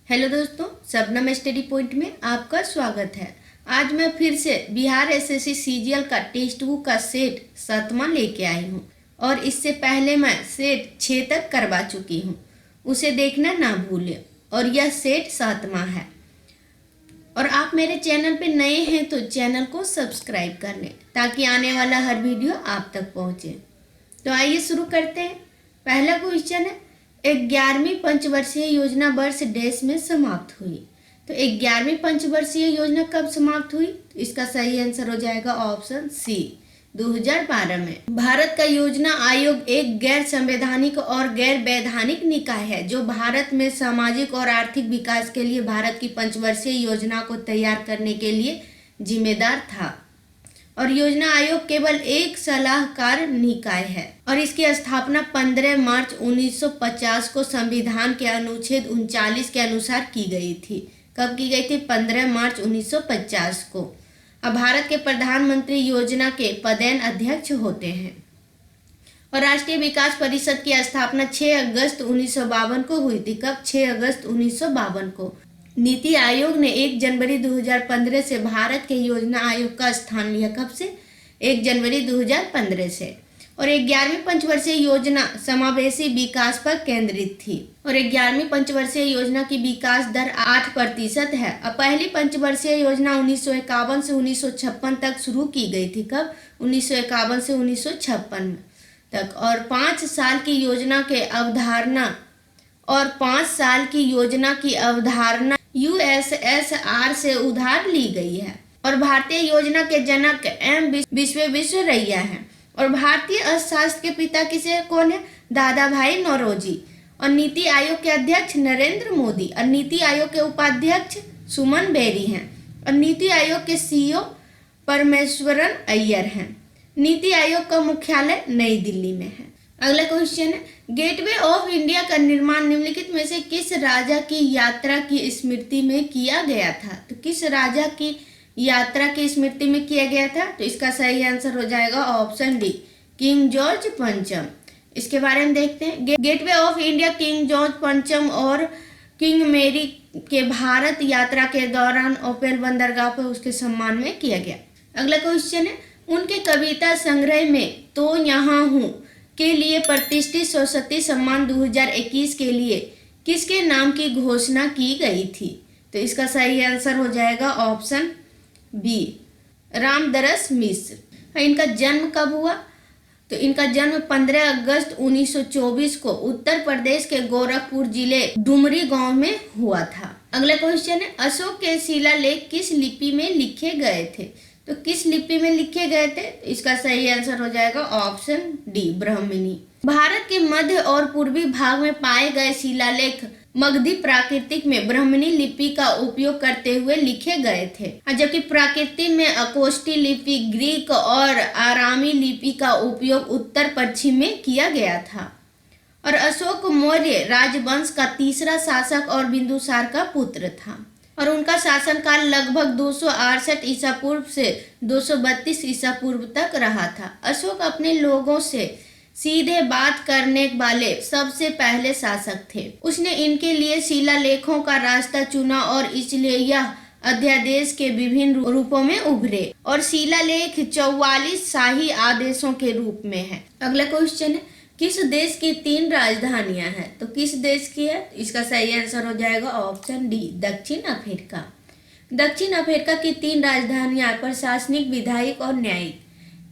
Hello दोस्तों, Shabnam study point में आपका स्वागत है। आज मैं फिर से बिहार एसएससी सीजीएल का टेक्स्ट बुक का सेट 7वां लेके आई हूँ और इससे पहले मैं सेट 6 तक करवा चुकी हूँ। उसे देखना ना भूलें। और यह सेट 7वां है। और आप मेरे चैनल पे नए हैं तो चैनल को सब्सक्राइब कर लें ताकि आने वाला हर वीडियो आप तक पहुँचे। तो आइए शुरू करते हैं। पहला क्वेश्चन है, 11वीं पंचवर्षीय योजना वर्ष डैश में समाप्त हुई। तो 11वीं पंचवर्षीय योजना कब समाप्त हुई? तो इसका सही आंसर हो जाएगा ऑप्शन सी, 2012 में। भारत का योजना आयोग एक गैर संवैधानिक और गैर वैधानिक निकाय है जो भारत में सामाजिक और आर्थिक विकास के लिए भारत की पंचवर्षीय योजना को तैयार करने के लिए जिम्मेदार था। और योजना आयोग केवल एक सलाहकार निकाय है और इसकी स्थापना 15 मार्च 1950 को संविधान के अनुच्छेद 39 के अनुसार की गई थी। कब की गई थी? 15 मार्च 1950 को। अब भारत के प्रधानमंत्री योजना के पदेन अध्यक्ष होते हैं। और राष्ट्रीय विकास परिषद की स्थापना 6 अगस्त 1952 को हुई थी। कब? 6 अगस्त 1952 को। नीति आयोग ने 1 जनवरी 2015 से भारत के योजना आयोग का स्थान लिया। कब से? 1 जनवरी 2015 से। और 11वीं पंचवर्षीय योजना समावेशी विकास पर केंद्रित थी। और 11वीं पंचवर्षीय योजना की विकास दर 8% है। अब पहली पंचवर्षीय योजना 1951 से 1956 तक शुरू की गई थी। कब? 1951 से 1956 तक। और 5 साल की योजना के अवधारणा यूएसएसआर से उधार ली गई है। और भारतीय योजना के जनक एम विश्वेश्वरैया हैं। और भारतीय अर्थशास्त्र के पिता कौन है? दादा भाई नौरोजी। और नीति आयोग के अध्यक्ष नरेंद्र मोदी। और नीति आयोग के उपाध्यक्ष सुमन बेरी हैं। और नीति आयोग के सीईओ परमेश्वरन अय्यर हैं। नीति आयोग का मुख्यालय नई दिल्ली में है। अगला क्वेश्चन है, गेटवे ऑफ इंडिया का निर्माण निम्नलिखित में से किस राजा की यात्रा की स्मृति में किया गया था? तो किस राजा की यात्रा की स्मृति में किया गया था? तो इसका सही आंसर हो जाएगा ऑप्शन डी, किंग जॉर्ज पंचम। इसके बारे में देखते हैं। Gateway of India king George पंचम और किंग मेरी के भारत यात्रा के दौरान ओपेल बंदरगाह पर उसके सम्मान में किया गया। अगला क्वेश्चन है, उनके कविता संग्रह में तो यहाँ हूँ के लिए प्रतिष्ठित सरस्वती सम्मान 2021 के लिए किसके नाम की घोषणा की गई थी? तो इसका सही आंसर हो जाएगा ऑप्शन बी, रामदरस मिश्र। इनका जन्म कब हुआ? तो इनका जन्म 15 अगस्त 1924 को उत्तर प्रदेश के गोरखपुर जिले डुमरी गांव में हुआ था। अगला क्वेश्चन है, अशोक के शिलालेख किस लिपि में लिखे गए थे? तो किस लिपि में लिखे गए थे? इसका सही आंसर हो जाएगा ऑप्शन डी, ब्राह्मणी। भारत के मध्य और पूर्वी भाग में पाए गए शिलालेख मगधी प्राकृतिक में ब्राह्मणी लिपि का उपयोग करते हुए लिखे गए थे, जबकि प्राकृतिक में अकोष्टी लिपि, ग्रीक और आरामी लिपि का उपयोग उत्तर पश्चिम में किया गया था। और अशोक मौर्य राजवंश का तीसरा शासक और बिंदुसार का पुत्र था। और उनका शासनकाल लगभग 268 ईसा पूर्व से 232 ईसा पूर्व तक रहा था। अशोक अपने लोगों से सीधे बात करने वाले सबसे पहले शासक थे। उसने इनके लिए शिलालेखों का रास्ता चुना और इसलिए यह अध्यादेश के विभिन्न रूपों में उभरे। और शिलालेख 44 शाही आदेशों के रूप में है। अगला क्वेश्चन है, किस देश की 3 राजधानियां हैं? तो किस देश की है? इसका सही आंसर हो जाएगा ऑप्शन डी, दक्षिण अफ्रीका। दक्षिण अफ्रीका की 3 राजधानियां प्रशासनिक, विधायिक और न्यायिक।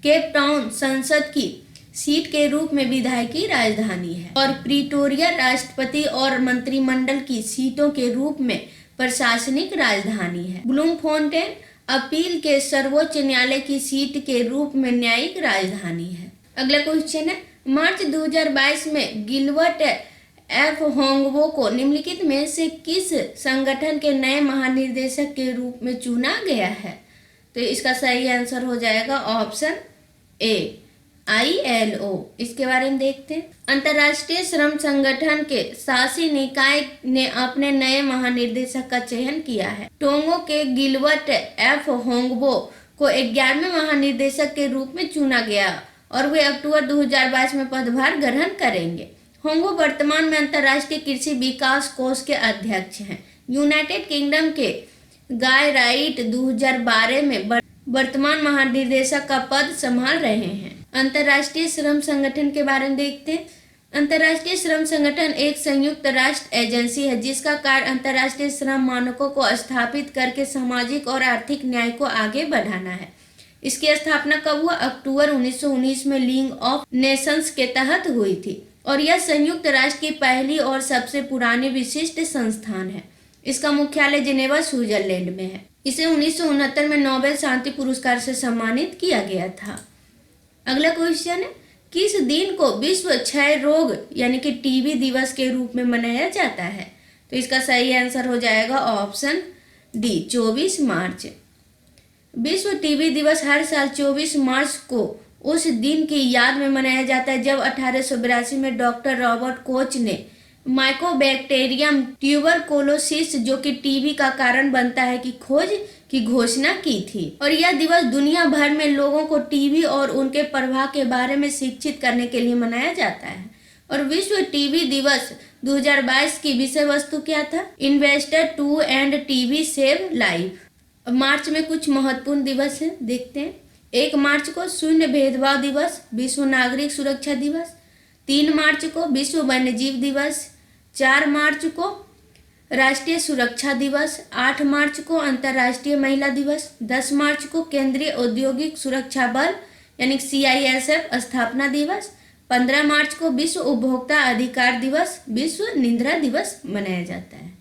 केप टाउन संसद की सीट के रूप में विधायिकी राजधानी है। और प्रिटोरिया राष्ट्रपति और मंत्रिमंडल की सीटों के रूप में प्रशासनिक राजधानी है। ब्लूमफोंटेन अपील के सर्वोच्च न्यायालय की सीट के रूप में न्यायिक राजधानी है। अगला क्वेश्चन है, मार्च 2022 में गिलबर्ट एफ होंगबो को निम्नलिखित में से किस संगठन के नए महानिदेशक के रूप में चुना गया है? तो इसका सही आंसर हो जाएगा ऑप्शन ए, ILO। इसके बारे में देखते हैं। अंतर्राष्ट्रीय श्रम संगठन के शासी निकाय ने अपने नए महानिदेशक का चयन किया है। टोंगो के गिलबर्ट एफ होंगबो को 11वें महानिदेशक के रूप में चुना गया और वे अक्टूबर 2022 में पदभार ग्रहण करेंगे। होंगो वर्तमान में अंतर्राष्ट्रीय कृषि विकास कोष के अध्यक्ष हैं। यूनाइटेड किंगडम के गाय राइट 2012 में वर्तमान महानिदेशक का पद संभाल रहे हैं। अंतर्राष्ट्रीय श्रम संगठन के बारे में देखते हैं। अंतर्राष्ट्रीय श्रम संगठन एक संयुक्त राष्ट्र एजेंसी है जिसका कार्य अंतर्राष्ट्रीय श्रम मानकों को स्थापित करके सामाजिक और आर्थिक न्याय को आगे बढ़ाना है। इसकी स्थापना कब हुआ? अक्टूबर 1919 में लीग ऑफ नेशंस के तहत हुई थी और यह संयुक्त राष्ट्र की पहली और सबसे पुरानी विशिष्ट संस्थान है। इसका मुख्यालय जिनेवा स्विट्जरलैंड में है। इसे 1969 में नोबेल शांति पुरस्कार से सम्मानित किया गया था। अगला क्वेश्चन है, किस दिन को विश्व क्षय रोग यानी कि टीबी दिवस के रूप में मनाया जाता है? तो इसका सही आंसर हो जाएगा ऑप्शन डी, 24 मार्च। विश्व टीबी दिवस हर साल 24 मार्च को उस दिन की याद में मनाया जाता है जब 1882 में डॉक्टर रॉबर्ट कोच ने माइकोबैक्टीरियम ट्यूबरकुलोसिस जो कि टीबी का कारण बनता है की खोज की घोषणा की थी। और यह दिवस दुनिया भर में लोगों को टीबी और उनके प्रभाव के बारे में शिक्षित करने के लिए मनाया जाता है। और विश्व टीबी दिवस 2022 की विषय वस्तु क्या था? Investor to end TB save life. मार्च में कुछ महत्वपूर्ण दिवस है, देखते हैं। 1 मार्च को शून्य भेदभाव दिवस, विश्व नागरिक सुरक्षा दिवस। 3 मार्च को विश्व वन्यजीव दिवस। 4 मार्च को राष्ट्रीय सुरक्षा दिवस। 8 मार्च को अंतर्राष्ट्रीय महिला दिवस। 10 मार्च को केंद्रीय औद्योगिक सुरक्षा बल यानी CISF स्थापना दिवस। 15 मार्च को विश्व उपभोक्ता अधिकार दिवस, विश्व निद्रा दिवस मनाया जाता है।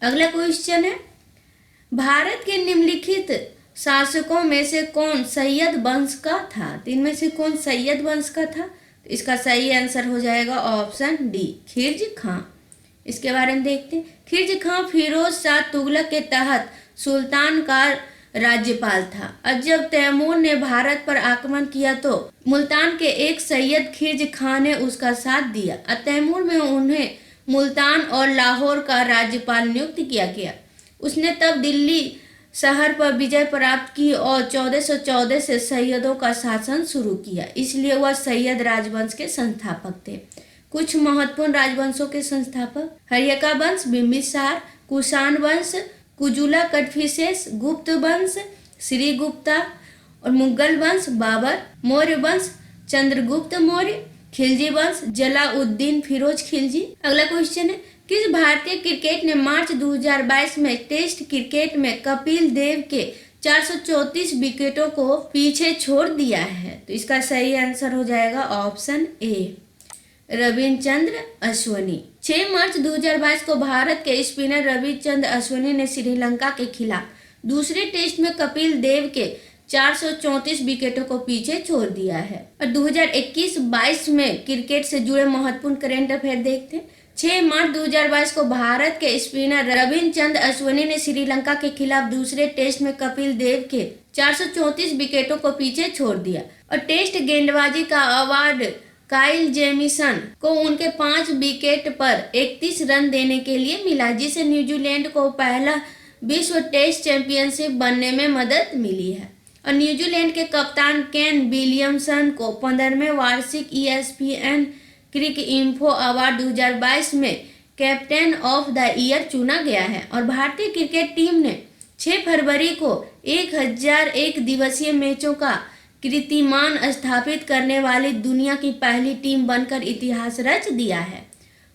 अगला क्वेश्चन है, भारत के निम्नलिखित शासकों में से कौन सैयद वंश का था? तो इनमें से कौन सैयद वंश का था? तो इसका सही आंसर हो जाएगा ऑप्शन डी, खिलजी खां। इसके बारे में देखते हैं। खिलजी खां फिरोज शाह तुगलक के तहत सुल्तान का राज्यपाल था और जब तैमूर ने भारत पर आक्रमण किया तो मुल्तान के एक सैयद खिलजी खां ने उसका साथ दिया और तैमूर में उन्हें मुल्तान और लाहौर का राज्यपाल नियुक्त किया गया। उसने तब दिल्ली शहर पर विजय प्राप्त की और 1414 से सैयदों का शासन शुरू किया, इसलिए वह सैयद राजवंश के संस्थापक थे। कुछ महत्वपूर्ण राजवंशों के संस्थापक: हर्यका वंश, बिम्बिसार, कुषाण वंश, कुजुला कटफिसेस, गुप्त वंश, श्रीगुप्ता और मुगल वंश, बाबर, मौर्य वंश, चंद्रगुप्त मौर्य, खिलजी वंश, जलाउद्दीन फिरोज खिलजी। अगला क्वेश्चन है, किस भारतीय क्रिकेट ने मार्च 2022 में टेस्ट क्रिकेट में कपिल देव के 434 विकेटों को पीछे छोड़ दिया है? तो इसका सही आंसर हो जाएगा ऑप्शन ए, रविचंद्र अश्विनी। 6 मार्च 2022 को भारत के स्पिनर रविचंद्र अश्विनी ने श्रीलंका के खिलाफ दूसरे टेस्ट में कपिल देव के 434 विकेटों को पीछे छोड़ दिया है। और 2021-22 में क्रिकेट से जुड़े महत्वपूर्ण करंट अफेयर देखते हैं। 6 मार्च 2022 को भारत के स्पिनर रविचंद्र अश्विनी ने श्रीलंका के खिलाफ दूसरे टेस्ट में कपिल देव के 434 विकेटों को पीछे छोड़ दिया। और टेस्ट गेंदबाजी का अवार्ड काइल जेमिसन को उनके 5 विकेट पर 31 रन देने के लिए मिला, जिसे न्यूजीलैंड को पहला विश्व टेस्ट चैंपियनशिप बनने में मदद मिली है। और न्यूजीलैंड के कप्तान केन विलियमसन को 15वें वार्षिक ESPN क्रिक इन्फो अवार्ड 2022 में कैप्टन ऑफ द ईयर चुना गया है। और भारतीय क्रिकेट टीम ने 6 फरवरी को 1001 दिवसीय मैचों का कीर्तिमान स्थापित करने वाली दुनिया की पहली टीम बनकर इतिहास रच दिया है।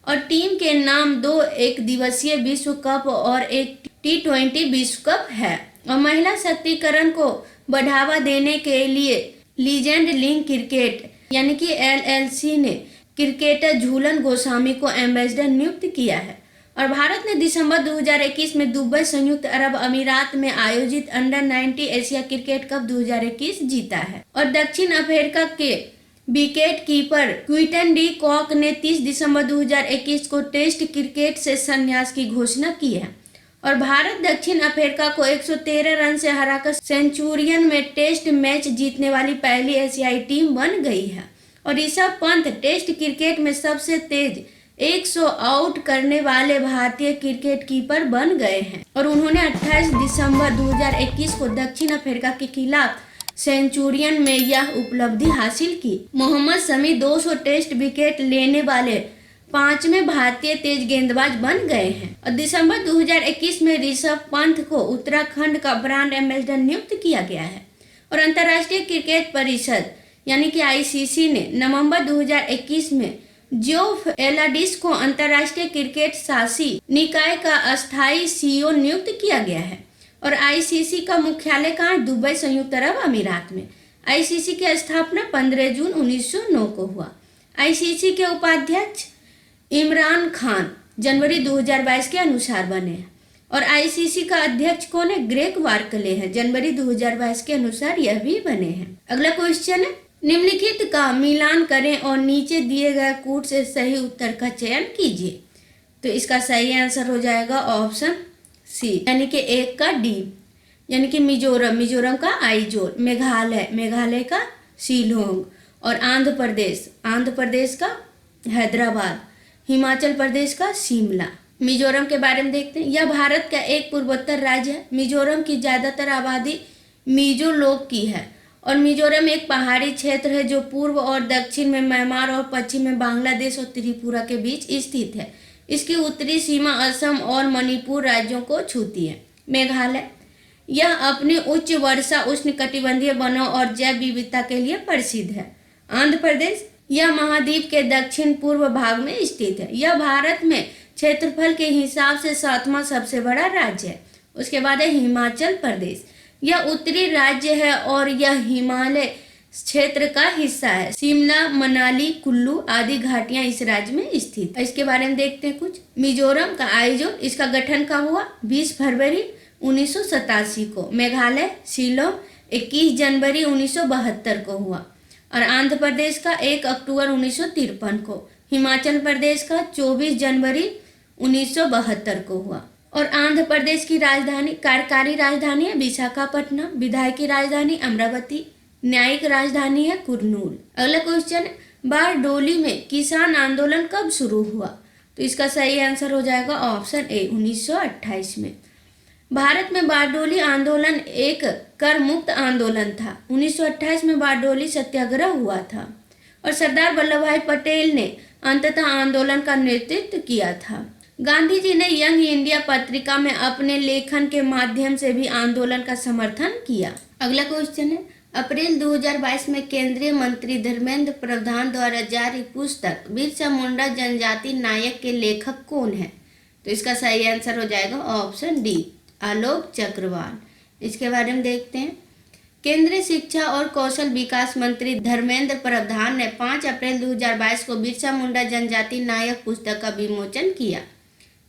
और टीम के नाम 2 एक दिवसीय विश्व कप और एक T20 विश्व कप है। और महिला शक्तिकरण को बढ़ावा देने के लिए लीजेंड लिंक क्रिकेट यानी कि LLC ने क्रिकेटर झूलन गोस्वामी को एम्बेसडर नियुक्त किया है। और भारत ने दिसंबर 2021 में दुबई संयुक्त अरब अमीरात में आयोजित अंडर-19 एशिया क्रिकेट कप 2021 जीता है। और दक्षिण अफ्रीका के wicket keeper Quinton de Kock ने 30 दिसंबर 2021 को टेस्ट क्रिकेट से संन्यास की घोषणा की है। और भारत दक्षिण अफ्रीका को 113 रन से हराकर सेंचुरियन में टेस्ट मैच जीतने वाली पहली एशियाई टीम बन गई है। और ऋषभ पंत टेस्ट क्रिकेट में सबसे तेज 100 आउट करने वाले भारतीय क्रिकेट कीपर बन गए हैं। और उन्होंने 28 दिसंबर 2021 को दक्षिण अफ्रीका के खिलाफ सेंचुरियन में यह उपलब्धि हासिल की। मोहम्मद शमी 200 टेस्ट विकेट लेने वाले 5वें भारतीय तेज गेंदबाज बन गए हैं। और दिसंबर 2021 में ऋषभ पंत को उत्तराखंड का ब्रांड एम्बेसडर नियुक्त किया गया है। और अंतर्राष्ट्रीय क्रिकेट परिषद यानी कि आईसीसी ने नवंबर 2021 में जोफ एलाडिस को अंतर्राष्ट्रीय क्रिकेट शासी निकाय का अस्थायी सीईओ नियुक्त किया गया है। और आईसीसी का मुख्यालय कहाँ है? दुबई, संयुक्त अरब अमीरात में। आईसीसी की स्थापना 15 जून 1909 को हुआ। आईसीसी के उपाध्यक्ष इमरान खान जनवरी 2022 के अनुसार बने हैं। और आईसीसी का अध्यक्ष कौन है? ग्रेग बार्कले है, जनवरी 2022 के अनुसार यह भी बने हैं। अगला क्वेश्चन है, निम्नलिखित का मिलान करें और नीचे दिए गए कूट से सही उत्तर का चयन कीजिए। तो इसका सही आंसर हो जाएगा ऑप्शन सी यानी कि 1 का डी, यानी कि मिजोरम, मिजोरम का आइजोल, मेघालय, मेघालय का शिलोंग, और आंध्र प्रदेश, आंध्र प्रदेश का हैदराबाद, हिमाचल प्रदेश का शिमला। मिजोरम के बारे में देखते हैं। यह भारत का एक पूर्वोत्तर राज्य है। मिजोरम की ज़्यादातर आबादी मिजो लोग की है। और मिजोरम एक पहाड़ी क्षेत्र है जो पूर्व और दक्षिण में म्यांमार और पश्चिम में बांग्लादेश और त्रिपुरा के बीच स्थित है। इसकी उत्तरी सीमा असम और मणिपुर राज्यों को छूती है। मेघालय, यह अपनी उच्च वर्षा, उष्णकटिबंधीय वनों और जैव विविधता के लिए प्रसिद्ध है। आंध्र प्रदेश, यह महाद्वीप के दक्षिण पूर्व भाग में स्थित है। यह भारत में क्षेत्रफल के हिसाब से 7वां सबसे बड़ा राज्य है। उसके बाद है हिमाचल प्रदेश, यह उत्तरी राज्य है और यह हिमालय क्षेत्र का हिस्सा है। शिमला, मनाली, कुल्लू आदि घाटियां इस राज्य में स्थित है। इसके बारे में देखते हैं कुछ। मिजोरम का आइजोल, इसका गठन कब हुआ? 20 फरवरी 1987 को। मेघालय, शिलोंग 21 जनवरी 1972 को हुआ। और आंध्र प्रदेश का 1 अक्टूबर 1953 को। हिमाचल प्रदेश का 24 जनवरी 1972 को हुआ। और आंध्र प्रदेश की राजधानी, कार्यकारी राजधानी है विशाखापट्टनम, विधायी राजधानी अमरावती, न्यायिक राजधानी है कुर्नूल। अगला क्वेश्चन है, बारडोली में किसान आंदोलन कब शुरू हुआ? तो इसका सही आंसर हो जाएगा ऑप्शन ए 1928 में। भारत में बारडोली आंदोलन एक कर मुक्त आंदोलन था। 1928 में बारडोली सत्याग्रह हुआ था और सरदार वल्लभ भाई पटेल ने अंततः आंदोलन का नेतृत्व किया था। गांधी जी ने यंग इंडिया पत्रिका में अपने लेखन के माध्यम से भी आंदोलन का समर्थन किया। अगला क्वेश्चन है, अप्रैल 2022 में केंद्रीय मंत्री धर्मेंद्र प्रधान द्वारा जारी पुस्तक बिरसा मुंडा जनजाति नायक के लेखक कौन है? तो इसका सही आंसर हो जाएगा ऑप्शन डी आलोक चक्रवाल। इसके बारे में देखते हैं। केंद्रीय शिक्षा और कौशल विकास मंत्री धर्मेंद्र प्रधान ने 5 अप्रैल 2022 को बिरसा मुंडा जनजाति नायक पुस्तक का विमोचन किया।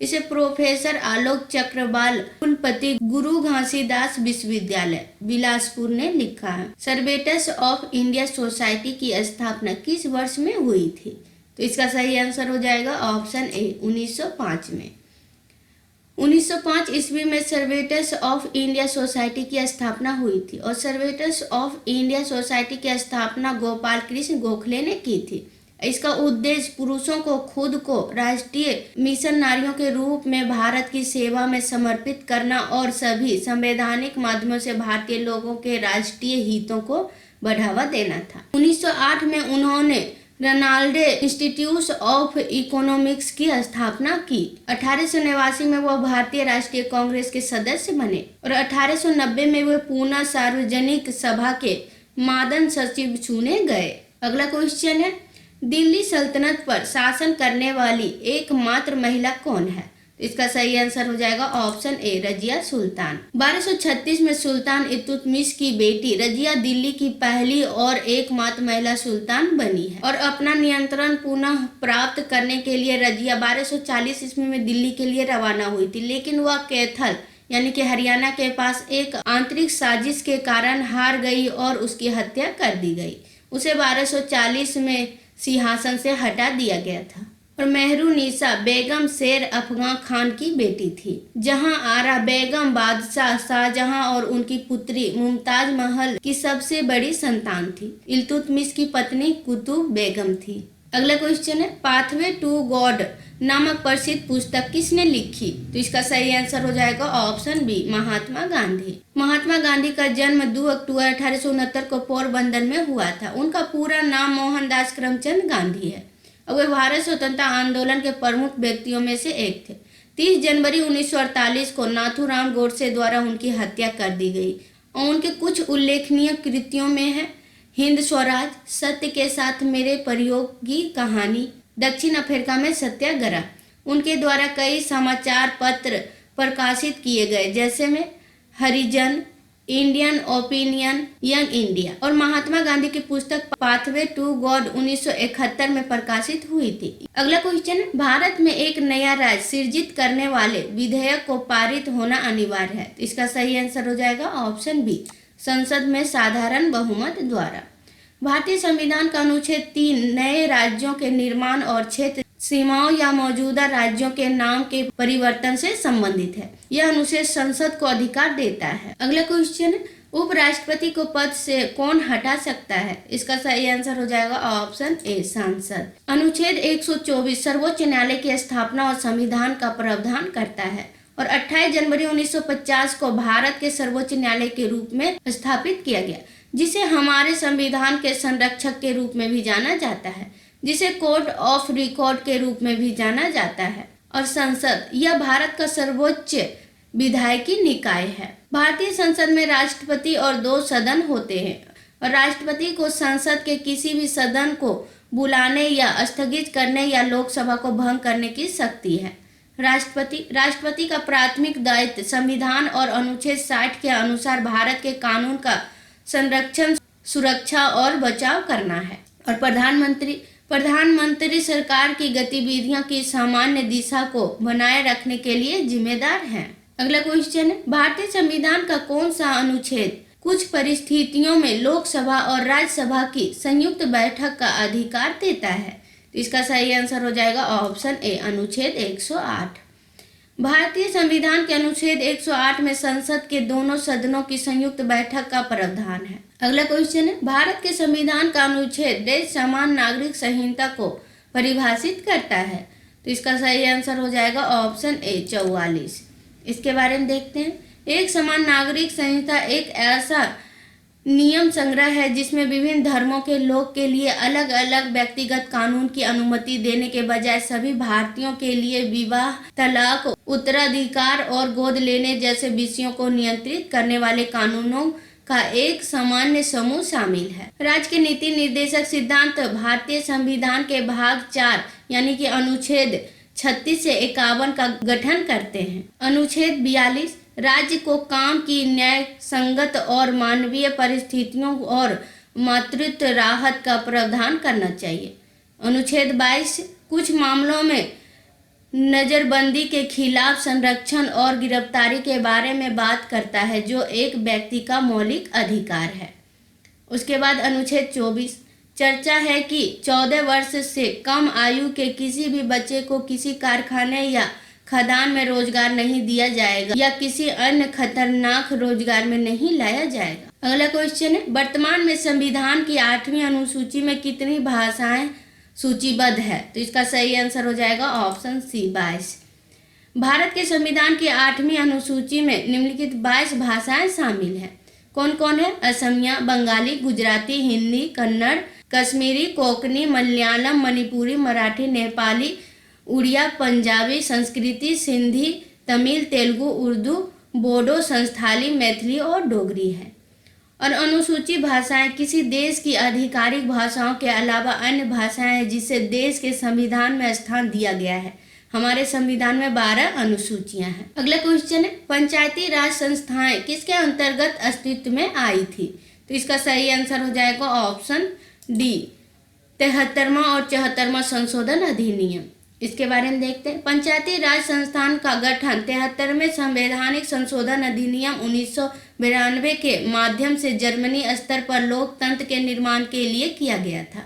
इसे प्रोफेसर आलोक चक्रवाल, कुलपति गुरु घासीदास विश्वविद्यालय बिलासपुर ने लिखा है। सर्वेटस ऑफ इंडिया सोसाइटी की स्थापना किस वर्ष में हुई थी? तो इसका सही आंसर हो जाएगा ऑप्शन ए 1905 में। 1905 ईस्वी में सर्वेटस ऑफ इंडिया सोसाइटी की स्थापना हुई थी और सर्वेटस ऑफ इंडिया सोसाइटी की स्थापना गोपाल कृष्ण गोखले ने की थी। इसका उद्देश्य पुरुषों को खुद को राष्ट्रीय मिशन नारियों के रूप में भारत की सेवा में समर्पित करना और सभी संवैधानिक माध्यमों से भारतीय लोगों के राष्ट्रीय हितों को बढ़ावा देना था। 1908 में उन्होंने रेनाल्डे इंस्टीट्यूट ऑफ इकोनॉमिक्स की स्थापना की। 1889 में वह भारतीय राष्ट्रीय कांग्रेस के सदस्य बने और 1890 में वे पूना सार्वजनिक सभा के मादन सचिव चुने गए। अगला क्वेश्चन है, दिल्ली सल्तनत पर शासन करने वाली एकमात्र महिला कौन है? इसका सही आंसर हो जाएगा ऑप्शन ए रजिया सुल्तान। 1236 में सुल्तान इल्तुतमिश की बेटी रजिया दिल्ली की पहली और एकमात्र महिला सुल्तान बनी है और अपना नियंत्रण पुनः प्राप्त करने के लिए रजिया 1240 ईस्वी में दिल्ली के लिए रवाना हुई थी, लेकिन वह कैथल यानी कि हरियाणा के पास एक आंतरिक साजिश के कारण हार गई और उसकी हत्या कर दी गई। उसे 1240 में सिंहासन से हटा दिया गया था। और मेहरुनिसा बेगम शेर अफगान खान की बेटी थी, जहां आरा बेगम बादशाह शाहजहां और उनकी पुत्री मुमताज महल की सबसे बड़ी संतान थी। इल्तुतमिश की पत्नी कुतुब बेगम थी। अगला क्वेश्चन है, पाथवे टू गॉड नामक प्रसिद्ध पुस्तक किसने लिखी? तो इसका सही आंसर हो जाएगा ऑप्शन बी महात्मा गांधी। महात्मा गांधी का जन्म 2 अक्टूबर 1869 को पोरबंदर में हुआ था। उनका पूरा नाम मोहनदास करमचंद गांधी है और वे भारत स्वतंत्रता आंदोलन के प्रमुख व्यक्तियों में से एक थे। 30 जनवरी 1948 को नाथूराम गोडसे द्वारा उनकी हत्या कर दी गई और उनके कुछ उल्लेखनीय कृतियों में है हिंद स्वराज, सत्य के साथ मेरे प्रयोग की कहानी, दक्षिण अफ्रीका में सत्याग्रह। उनके द्वारा कई समाचार पत्र प्रकाशित किए गए जैसे में हरिजन, इंडियन ओपिनियन, यंग इंडिया और महात्मा गांधी की पुस्तक पाथवे टू गॉड 1971 में प्रकाशित हुई थी। अगला क्वेश्चन, भारत में एक नया राज्य सृजित करने वाले विधेयक को पारित होना अनिवार्य है। तो इसका सही आंसर हो जाएगा ऑप्शन बी, संसद में साधारण बहुमत द्वारा। भारतीय संविधान का अनुच्छेद 3 नए राज्यों के निर्माण और क्षेत्र सीमाओं या मौजूदा राज्यों के नाम के परिवर्तन से संबंधित है। यह अनुच्छेद संसद को अधिकार देता है। अगला क्वेश्चन, उपराष्ट्रपति को पद से कौन हटा सकता है? इसका सही आंसर हो जाएगा ऑप्शन ए, सांसद। अनुच्छेद 124 सर्वोच्च न्यायालय की स्थापना और संविधान का प्रावधान करता है और 28 जनवरी 1950 को भारत के सर्वोच्च न्यायालय के रूप में स्थापित किया गया, जिसे हमारे संविधान के संरक्षक के रूप में भी जाना जाता है, जिसे कोर्ट ऑफ रिकॉर्ड के रूप में भी जाना जाता है। और संसद यह भारत का सर्वोच्च विधायकी निकाय है। भारतीय संसद में राष्ट्रपति और 2 सदन होते हैं और राष्ट्रपति को संसद के किसी भी सदन को बुलाने या स्थगित करने या लोकसभा को भंग करने की शक्ति है। राष्ट्रपति का प्राथमिक दायित्व संविधान और अनुच्छेद 60 के अनुसार भारत के कानून का संरक्षण, सुरक्षा और बचाव करना है। और प्रधानमंत्री सरकार की गतिविधियों की सामान्य दिशा को बनाए रखने के लिए जिम्मेदार हैं। अगला क्वेश्चन है, भारतीय संविधान का कौन सा अनुच्छेद कुछ परिस्थितियों में लोकसभा और राज्यसभा की संयुक्त बैठक का अधिकार देता है? तो इसका सही आंसर हो जाएगा ऑप्शन ए, अनुच्छेद 108। भारतीय संविधान के अनुच्छेद 108 में संसद के दोनों सदनों की संयुक्त बैठक का प्रावधान है। अगला क्वेश्चन है, भारत के संविधान का अनुच्छेद देश समान नागरिक संहिता को परिभाषित करता है। तो इसका सही आंसर हो जाएगा ऑप्शन ए, 44। इसके बारे में देखते हैं। एक समान नागरिक संहिता एक ऐसा नियम संग्रह है जिसमें विभिन्न धर्मों के लोग के लिए अलग अलग व्यक्तिगत कानून की अनुमति देने के बजाय सभी भारतीयों के लिए विवाह, तलाक, उत्तराधिकार और गोद लेने जैसे विषयों को नियंत्रित करने वाले कानूनों का एक सामान्य समूह शामिल है। राज्य के नीति निर्देशक सिद्धांत भारतीय संविधान के भाग 4 यानी कि अनुच्छेद 36 से 51 का गठन करते हैं। अनुच्छेद 42 राज्य को काम की न्याय संगत और मानवीय परिस्थितियों और मातृत्व राहत का प्रावधान करना चाहिए। अनुच्छेद 22 कुछ मामलों में नजरबंदी के खिलाफ संरक्षण और गिरफ्तारी के बारे में बात करता है, जो एक व्यक्ति का मौलिक अधिकार है। उसके बाद अनुच्छेद 24 चर्चा है कि 14 वर्ष से कम आयु के किसी भी बच्चे को किसी कारखाने या खदान में रोजगार नहीं दिया जाएगा या किसी अन्य खतरनाक रोजगार में नहीं लाया जाएगा। अगला क्वेश्चन है, वर्तमान में संविधान की 8वीं अनुसूची में कितनी भाषाएं सूचीबद्ध है? तो इसका सही आंसर हो जाएगा ऑप्शन सी, 22। भारत के संविधान की 8वीं अनुसूची में निम्नलिखित 22 भाषाएं शामिल हैं। कौन कौन है? असमिया, बंगाली, गुजराती, हिंदी, कन्नड़, कश्मीरी, कोंकणी, मलयालम, मणिपुरी, मराठी, नेपाली, उड़िया, पंजाबी, संस्कृति, सिंधी, तमिल, तेलुगु, उर्दू, बोडो, संस्थाली, मैथिली और डोगरी है। और अनुसूची भाषाएं किसी देश की आधिकारिक भाषाओं के अलावा अन्य भाषाएं हैं जिसे देश के संविधान में स्थान दिया गया है। हमारे संविधान में 12 अनुसूचियां हैं। अगला क्वेश्चन है, पंचायती राज संस्थाएं किसके अंतर्गत अस्तित्व में आई थी? तो इसका सही आंसर हो जाएगा ऑप्शन डी, 73वां और 74वां संशोधन अधिनियम। इसके बारे में देखते हैं। पंचायती राज संस्थान का गठन 73वें संवैधानिक संशोधन अधिनियम 1992 के माध्यम से जर्मनी स्तर पर लोकतंत्र के निर्माण के लिए किया गया था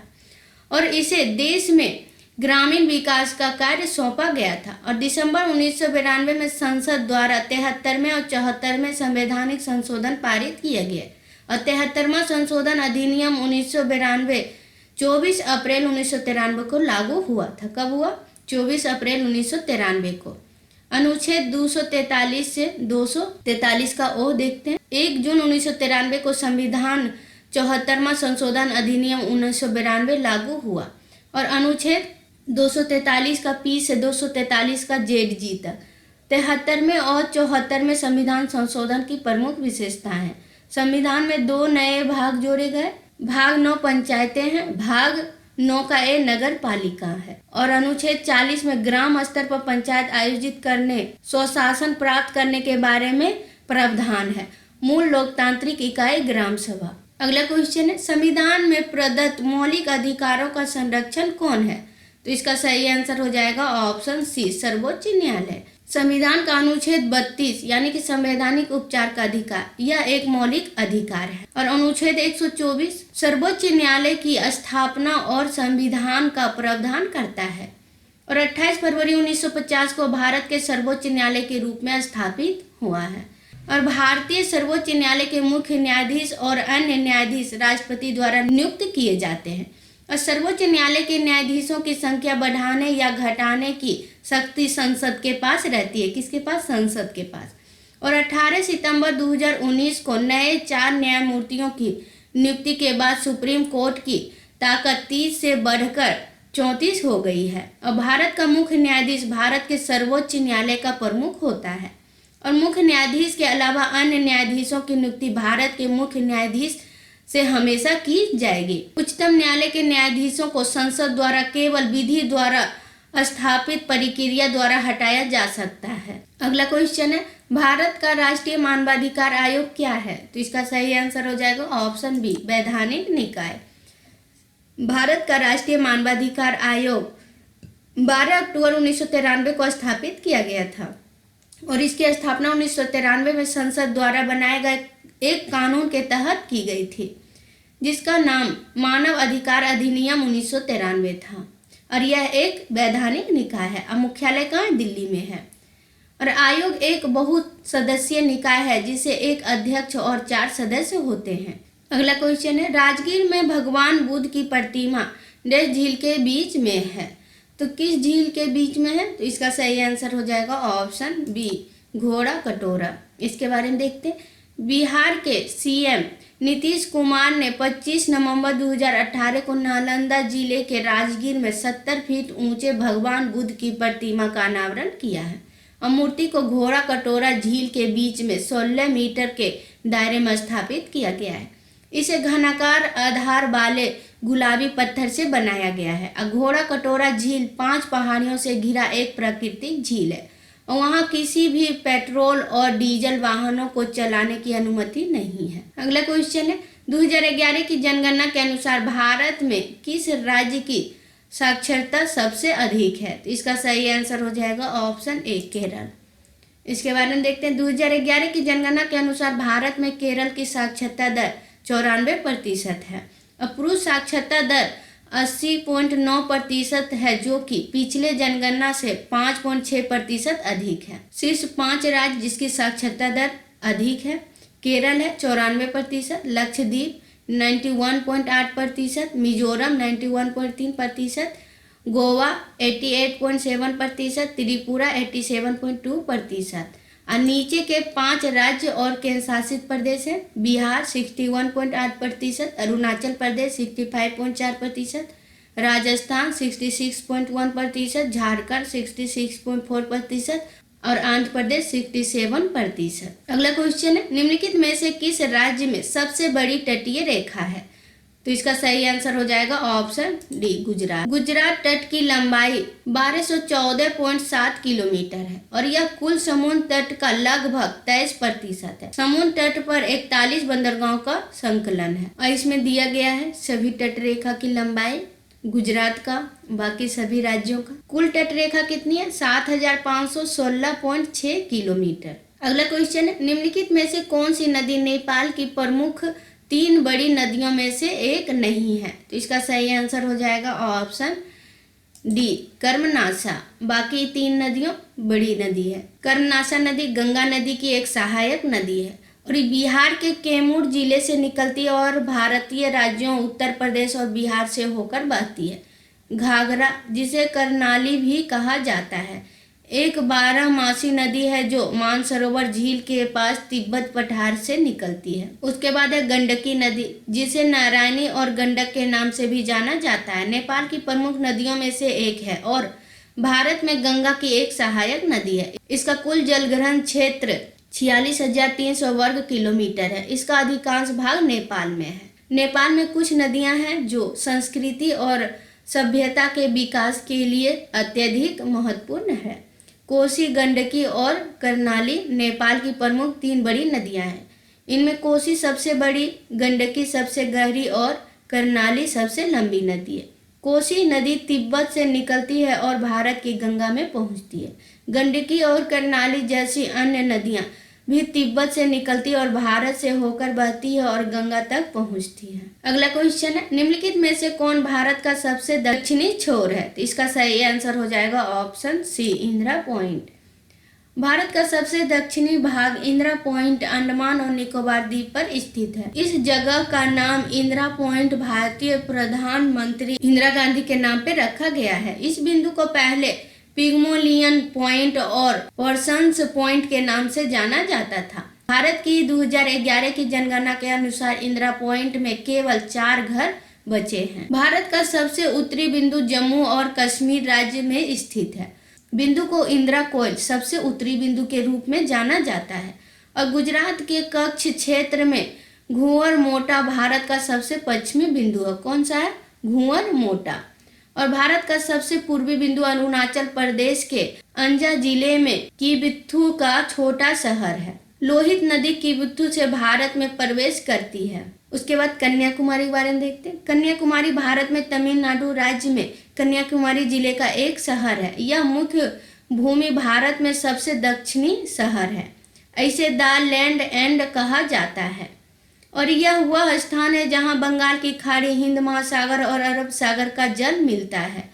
और इसे देश में ग्रामीण विकास का कार्य सौंपा गया था। और दिसंबर 1992 में संसद द्वारा 73वें और 74वें संवैधानिक संशोधन पारित किया गया और 73वां संशोधन अधिनियम 1992 24 अप्रैल 1993 को लागू हुआ था। कब हुआ? 24 अप्रैल 1993 को। अनुच्छेद 243 से 243 का ओ देखते हैं। 1 जून 1993 को संविधान 74वां संशोधन अधिनियम 1992 लागू हुआ और अनुच्छेद 243 का पी से 243 का जेड जी तक। 73वें और 74वें संविधान संशोधन की प्रमुख विशेषताएं हैं। संविधान में 2 नए भाग जोड़े गए। भाग 9 पंचायतें हैं, भाग 9 का ए नगर पालिका है। और अनुच्छेद 40 में ग्राम स्तर पर पंचायत आयोजित करने, स्वशासन प्राप्त करने के बारे में प्रावधान है। मूल लोकतांत्रिक इकाई ग्राम सभा। अगला क्वेश्चन है, संविधान में प्रदत्त मौलिक अधिकारों का संरक्षण कौन है? तो इसका सही आंसर हो जाएगा ऑप्शन सी, सर्वोच्च न्यायालय। संविधान का अनुच्छेद 32 यानी कि संवैधानिक उपचार का अधिकार, यह एक मौलिक अधिकार है। और अनुच्छेद 124 सर्वोच्च न्यायालय की स्थापना और संविधान का प्रावधान करता है। और 28 फरवरी 1950 को भारत के सर्वोच्च न्यायालय के रूप में स्थापित हुआ है। और भारतीय सर्वोच्च न्यायालय के मुख्य न्यायाधीश और अन्य न्यायाधीश राष्ट्रपति द्वारा नियुक्त किए जाते हैं। और सर्वोच्च न्यायालय के न्यायाधीशों की संख्या बढ़ाने या घटाने की शक्ति संसद के पास रहती है। किसके पास? संसद के पास। और 18 सितंबर 2019 को नए 4 न्यायमूर्तियों की नियुक्ति के बाद सुप्रीम कोर्ट की ताकत 30 से बढ़कर 34 हो गई है। और भारत का मुख्य न्यायाधीश भारत के सर्वोच्च न्यायालय का प्रमुख होता है। और मुख्य न्यायाधीश के अलावा अन्य न्यायाधीशों की नियुक्ति भारत के मुख्य न्यायाधीश से हमेशा की जाएगी। उच्चतम न्यायालय के न्यायाधीशों को संसद द्वारा केवल विधि द्वारा स्थापित प्रक्रिया द्वारा हटाया जा सकता है। अगला क्वेश्चन है, भारत का राष्ट्रीय मानवाधिकार आयोग क्या है? तो इसका सही आंसर हो जाएगा ऑप्शन बी, वैधानिक निकाय। भारत का राष्ट्रीय मानवाधिकार आयोग 12 अक्टूबर 1993 को स्थापित किया गया था। और इसकी स्थापना 1993 में संसद द्वारा बनाए गए एक कानून के तहत की गई थी, जिसका नाम मानव अधिकार अधिनियम 1993 था। और यह एक वैधानिक निकाय है। अब मुख्यालय कहाँ है? दिल्ली में है। और आयोग एक बहुत सदस्यीय निकाय है, जिसे एक अध्यक्ष और 4 सदस्य होते हैं। अगला क्वेश्चन है, राजगीर में भगवान बुद्ध की प्रतिमा डैश झील के बीच में है। तो किस झील के बीच में है? तो इसका सही आंसर हो जाएगा ऑप्शन बी, घोड़ा कटोरा। इसके बारे में देखते हैं। बिहार के सीएम नीतीश कुमार ने 25 नवंबर 2018 को नालंदा जिले के राजगीर में 70 फीट ऊंचे भगवान बुद्ध की प्रतिमा का अनावरण किया है। और मूर्ति को घोड़ा कटोरा झील के बीच में 16 मीटर के दायरे में स्थापित किया गया है। इसे घनाकार आधार वाले गुलाबी पत्थर से बनाया गया है। घोड़ा कटोरा झील 5 पहाड़ियों से घिरा एक प्राकृतिक झील है। और वहाँ किसी भी पेट्रोल और डीजल वाहनों को चलाने की अनुमति नहीं है। अगला क्वेश्चन है, 2011 की जनगणना के अनुसार भारत में किस राज्य की साक्षरता सबसे अधिक है? तो इसका सही आंसर हो जाएगा ऑप्शन ए, केरल। इसके बारे में देखते हैं। 2011 की जनगणना के अनुसार भारत में केरल की साक्षरता दर 94% है। और पुरुष साक्षरता दर 80.9% है, जो कि पिछले जनगणना से 5.6% अधिक है। शीर्ष 5 राज्य जिसकी साक्षरता दर अधिक है, केरल है 94%, लक्षद्वीप 91.8%, मिजोरम 91.3%, गोवा 88.7%, त्रिपुरा 87.2%। और नीचे के 5 राज्य और केंद्र शासित प्रदेश है, बिहार 61.8%, अरुणाचल प्रदेश 65.4%, राजस्थान 66.1%, झारखंड 66.4% और आंध्र प्रदेश 67%। अगला क्वेश्चन है, निम्नलिखित में से किस राज्य में सबसे बड़ी तटीय रेखा है? तो इसका सही आंसर हो जाएगा ऑप्शन डी, गुजरात। गुजरात तट की लंबाई 1214.7 किलोमीटर है और यह कुल समुद्र तट का लगभग 23% है। समुद्र तट पर 41 बंदरगाहों का संकलन है। और इसमें दिया गया है सभी तट रेखा की लंबाई, गुजरात का, बाकी सभी राज्यों का। कुल तट रेखा कितनी है? 7516.6 किलोमीटर। अगला क्वेश्चन है, निम्नलिखित में से कौन सी नदी नेपाल की प्रमुख 3 बड़ी नदियों में से एक नहीं है? तो इसका सही आंसर हो जाएगा ऑप्शन डी, कर्मनाशा। बाकी 3 नदियों बड़ी नदी है। कर्मनाशा नदी गंगा नदी की एक सहायक नदी है और ये बिहार के कैमूर जिले से निकलती है और भारतीय राज्यों उत्तर प्रदेश और बिहार से होकर बहती है। घाघरा, जिसे कर्नाली भी कहा जाता है, एक 12 मासी नदी है जो मानसरोवर झील के पास तिब्बत पठार से निकलती है। उसके बाद है गंडकी नदी, जिसे नारायणी और गंडक के नाम से भी जाना जाता है। नेपाल की प्रमुख नदियों में से एक है और भारत में गंगा की एक सहायक नदी है। इसका कुल जलग्रहण क्षेत्र 46,300 वर्ग किलोमीटर है। इसका अधिकांश भाग नेपाल में है। नेपाल में कुछ नदियां हैं जो संस्कृति और सभ्यता के विकास के लिए अत्यधिक महत्वपूर्ण है। कोसी, गंडकी और कर्णाली नेपाल की प्रमुख 3 बड़ी नदियां हैं। इनमें कोसी सबसे बड़ी, गंडकी सबसे गहरी और कर्णाली सबसे लंबी नदी है। कोसी नदी तिब्बत से निकलती है और भारत की गंगा में पहुंचती है। गंडकी और कर्णाली जैसी अन्य नदियां भी तिब्बत से निकलती है और भारत से होकर बहती है और गंगा तक पहुंचती है। अगला क्वेश्चन है, निम्नलिखित में से कौन भारत का सबसे दक्षिणी छोर है? तो इसका सही आंसर हो जाएगा option C, Indira point. Bharat का सबसे दक्षिणी भाग इंदिरा पॉइंट अंडमान और निकोबार द्वीप पर स्थित है। इस जगह का नाम इंदिरा पॉइंट भारतीय प्रधानमंत्री इंदिरा गांधी के नाम पे रखा गया है। इस बिंदु को पहले पिग्मोलियन पॉइंट और पर्सन्स पॉइंट के नाम से जाना जाता था। भारत की 2011 की जनगणना के अनुसार इंदिरा पॉइंट में केवल 4 घर बचे हैं। भारत का सबसे उत्तरी बिंदु जम्मू और कश्मीर राज्य में स्थित है। बिंदु को इंदिरा कोयल सबसे उत्तरी बिंदु के रूप में जाना जाता है। और गुजरात के कच्छ क्षेत्र में घुंवर मोटा भारत का सबसे पश्चिमी बिंदु है। कौन सा है? घुंवर मोटा। और भारत का सबसे पूर्वी बिंदु अरुणाचल प्रदेश के अंजा जिले में किबिथु का छोटा शहर है। लोहित नदी किबिथु से भारत में प्रवेश करती है। उसके बाद कन्याकुमारी के बारे में देखते हैं। कन्याकुमारी भारत में तमिलनाडु राज्य में कन्याकुमारी जिले का एक शहर है। यह मुख्य भूमि भारत में सबसे दक्षिणी शहर है। इसे द लैंड एंड कहा जाता है और यह वह स्थान है जहां बंगाल की खाड़ी, हिंद महासागर और अरब सागर का जल मिलता है।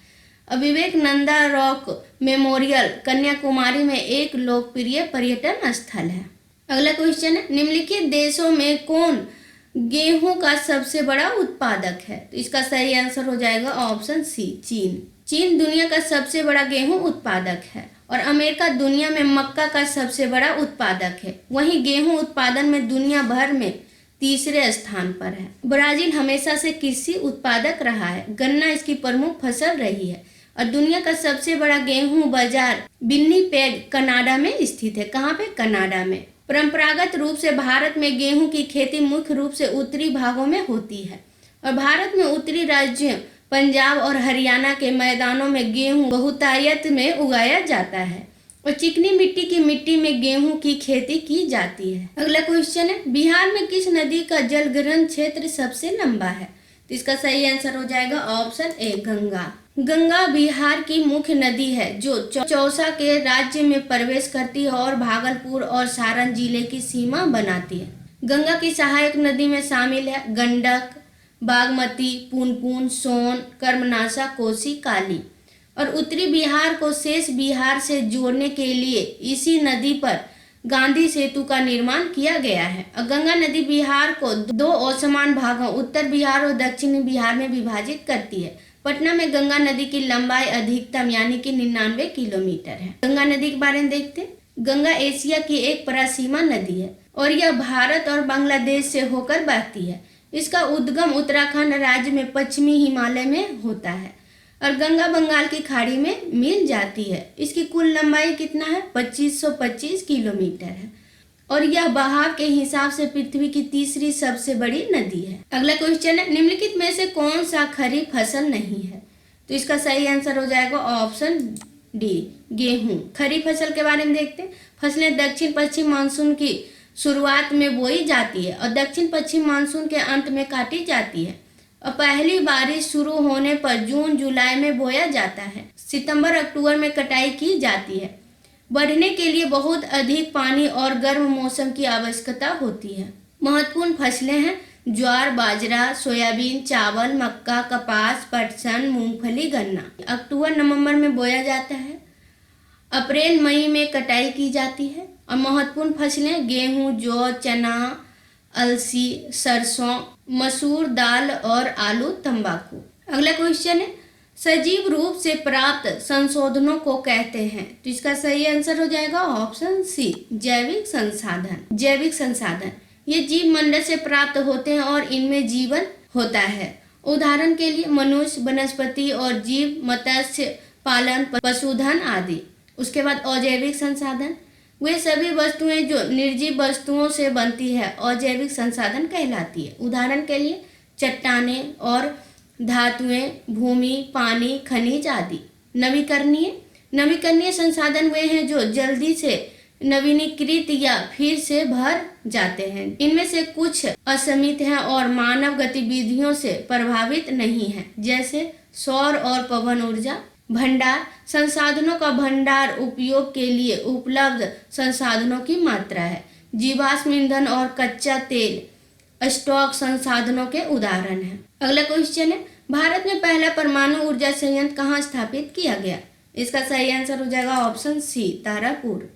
विवेकानंदा रॉक मेमोरियल कन्याकुमारी में एक लोकप्रिय पर्यटन स्थल है। अगला क्वेश्चन है, निम्नलिखित देशों में कौन गेहूं का सबसे बड़ा उत्पादक है? तो इसका सही आंसर हो जाएगा ऑप्शन सी, चीन। चीन दुनिया का सबसे बड़ा गेहूं उत्पादक है और अमेरिका दुनिया में मक्का का सबसे बड़ा उत्पादक है। वहीं गेहूं उत्पादन में दुनिया भर में तीसरे स्थान पर है। ब्राजील हमेशा से कृषि उत्पादक रहा है। गन्ना इसकी प्रमुख फसल रही है और दुनिया का सबसे बड़ा गेहूं बाजार विन्नीपेग कनाडा में स्थित है। कहाँ पे? कनाडा में। परंपरागत रूप से भारत में गेहूं की खेती मुख्य रूप से उत्तरी भागों में होती है और भारत में उत्तरी राज्यों पंजाब और हरियाणा के मैदानों में गेहूं बहुतायत में उगाया जाता है और चिकनी मिट्टी में गेहूं की खेती की जाती है। अगला क्वेश्चन है, बिहार में किस नदी का जलग्रहण क्षेत्र सबसे लंबा है? तो इसका सही आंसर हो जाएगा ऑप्शन ए, गंगा। गंगा बिहार की मुख्य नदी है जो चौसा के राज्य में प्रवेश करती है और भागलपुर और सारण जिले की सीमा बनाती है। गंगा की सहायक नदी में शामिल है गंडक, बागमती, पुनपुन, सोन, कर्मनाशा, कोसी, काली। और उत्तरी बिहार को शेष बिहार से जोड़ने के लिए इसी नदी पर गांधी सेतु का निर्माण किया गया है। गंगा नदी बिहार को 2 असमान भागों उत्तर बिहार और दक्षिणी बिहार में विभाजित करती है। पटना में गंगा नदी की लंबाई अधिकतम यानी कि 99 किलोमीटर है। गंगा नदी के बारे में देखते हैं। गंगा एशिया की एक परासीमा नदी है और यह भारत और बांग्लादेश से होकर बहती है। इसका उद्गम उत्तराखंड राज्य में पश्चिमी हिमालय में होता है और गंगा बंगाल की खाड़ी में मिल जाती है। इसकी कुल लंबाई कितना है? 2525 किलोमीटर है और यह बहाव के हिसाब से पृथ्वी की तीसरी सबसे बड़ी नदी है। अगला क्वेश्चन है, निम्नलिखित में से कौन सा खरीफ फसल नहीं है? तो इसका सही आंसर हो जाएगा ऑप्शन डी, गेहूं। खरीफ फसल के बारे में देखते हैं। फसलें दक्षिण पश्चिम मानसून की शुरुआत में बोई जाती है और दक्षिण पश्चिम मानसून के अंत में काटी जाती है और पहली बारिश शुरू होने पर जून जुलाई में बोया जाता है। सितंबर अक्टूबर में कटाई की जाती है। बढ़ने के लिए बहुत अधिक पानी और गर्म मौसम की आवश्यकता होती है। महत्वपूर्ण फसलें हैं ज्वार, बाजरा, सोयाबीन, चावल, मक्का, कपास, पटसन, मूंगफली, गन्ना। अक्टूबर नवंबर में बोया जाता है। अप्रैल मई में कटाई की जाती है और महत्वपूर्ण फसलें गेहूं, जौ, चना, अलसी, सरसों, मसूर दाल और आलू, तंबाकू। अगला क्वेश्चन है, सजीव रूप से प्राप्त संशोधनों को कहते हैं। तो इसका सही आंसर हो जाएगा ऑप्शन सी, जैविक संसाधन। जैविक संसाधन ये जीव मंडल से प्राप्त होते हैं और इनमें जीवन होता है। उदाहरण के लिए मनुष्य, वनस्पति और जीव, मत्स्य पालन, पशुधन आदि। उसके बाद अजैविक संसाधन वे सभी वस्तुएं जो निर्जीव वस्तुओं से बनती है अजैविक संसाधन कहलाती है। उदाहरण के लिए चट्टानें और धातुएं, भूमि, पानी, खनिज आदि। नवीकरणीय संसाधन वे हैं जो जल्दी से नवीनीकृत या फिर से भर जाते हैं। इनमें से कुछ असीमित हैं और मानव गतिविधियों से प्रभावित नहीं हैं, जैसे सौर और पवन ऊर्जा। भंडार संसाधनों का भंडार उपयोग के लिए उपलब्ध संसाधनों की मात्रा है। जीवाश्म ईंधन और कच्चा तेल स्टॉक संसाधनों के उदाहरण हैं। अगला क्वेश्चन है, भारत में पहला परमाणु ऊर्जा संयंत्र कहाँ स्थापित किया गया? इसका सही आंसर हो जाएगा ऑप्शन सी, तारापुर।